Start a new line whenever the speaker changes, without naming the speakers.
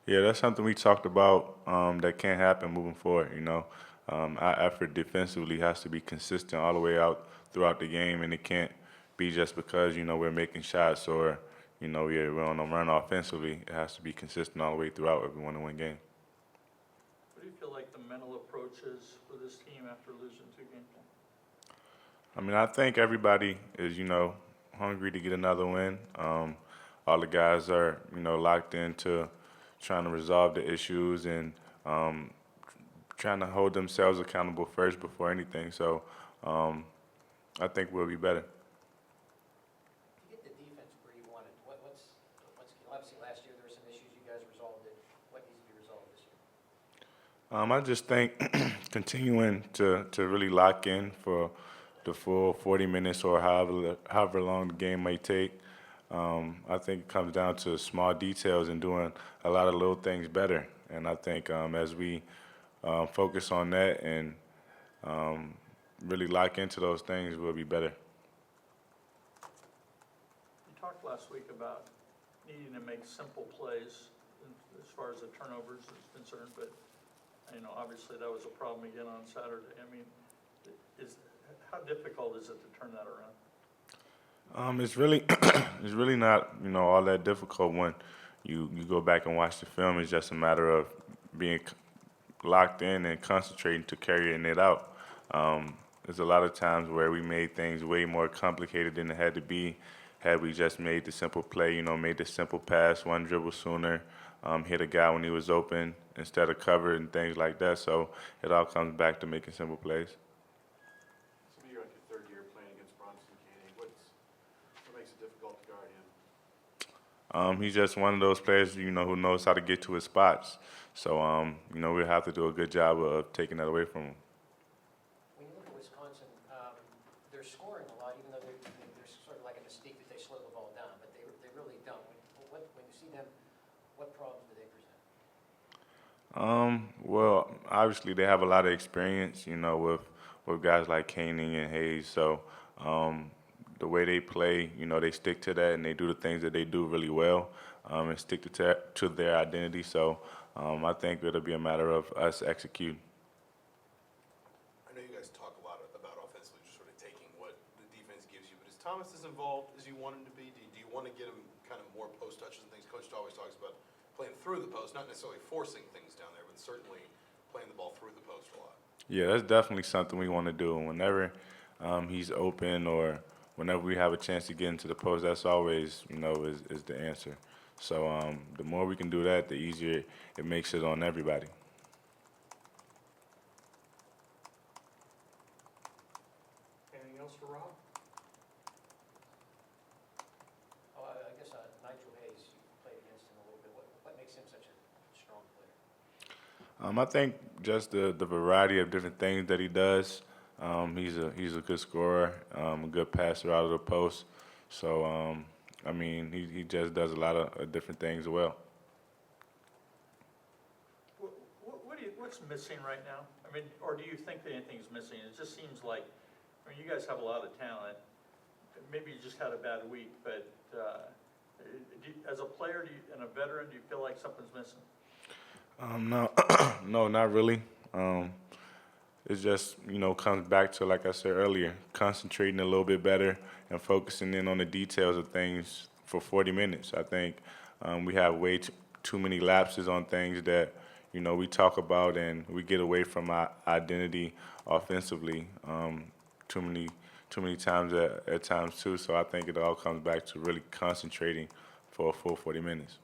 Yeah, that's something we talked about that can't happen moving forward. Our effort defensively has to be consistent all the way out throughout the game, and it can't be just because we're making shots or we're on a run offensively. It has to be consistent all the way throughout if we want to win games.
What do you feel like the mental approach is for this team after losing 2 games?
I mean, I think everybody is hungry to get another win. All the guys are locked into trying to resolve the issues and um, trying to hold themselves accountable first before anything. So I think we'll be better.
To get the defense where you want it, what's obviously last year there were some issues, you guys resolved it. What needs to be resolved this year?
I just think continuing to really lock in for the full 40 minutes or however long the game may take. I think it comes down to small details and doing a lot of little things better. And I think as we focus on that and really lock into those things, we'll be better.
You talked last week about needing to make simple plays as far as the turnovers is concerned, but obviously that was a problem again on Saturday. I mean, how difficult is it to turn that around?
It's really it's really not all that difficult when you go back and watch the film. It's just a matter of being locked in and concentrating to carrying it out. There's a lot of times where we made things way more complicated than it had to be. Had we just made the simple play, made the simple pass, one dribble sooner, hit a guy when he was open instead of covered and things like that. So it all comes back to making simple plays.
So you're like your third year playing against Bronson Koenig. What makes it difficult to guard him?
He's just one of those players, who knows how to get to his spots. So, we'll have to do a good job of taking that away from him.
When you look at Wisconsin, they're scoring a lot, even though there's sort of like a mystique that they slow the ball down, but they really don't. When you see them, what problems do they present?
Well, obviously they have a lot of experience, with guys like Koenig and Hayes. So, the way they play, they stick to that and they do the things that they do really well, and stick to their identity. So, I think it'll be a matter of us executing.
I know you guys talk a lot about offensively, just sort of taking what the defense gives you, but is Thomas as involved as you want him to be? Do you want to get him kind of more post touches and things? Coach always talks about playing through the post, not necessarily forcing things down there, but certainly playing the ball through the post a lot.
Yeah, that's definitely something we want to do. Whenever he's open or whenever we have a chance to get into the post, that's always, is the answer. So the more we can do that, the easier it makes it on everybody.
Anything else for Rob?
Oh, I guess Nigel Hayes, you played against him a little bit. What makes him such a strong player?
I think just the variety of different things that he does. He's a good scorer, a good passer out of the post. So he just does a lot of different things well.
What's missing right now? I mean, or do you think that anything's missing? It just seems like, you guys have a lot of talent. Maybe you just had a bad week, but as a player and a veteran, do you feel like something's missing?
No, no, not really. It just, comes back to, like I said earlier, concentrating a little bit better and focusing in on the details of things for 40 minutes. I think we have way too many lapses on things that, we talk about and we get away from our identity offensively too many times at times too. So I think it all comes back to really concentrating for a full 40 minutes.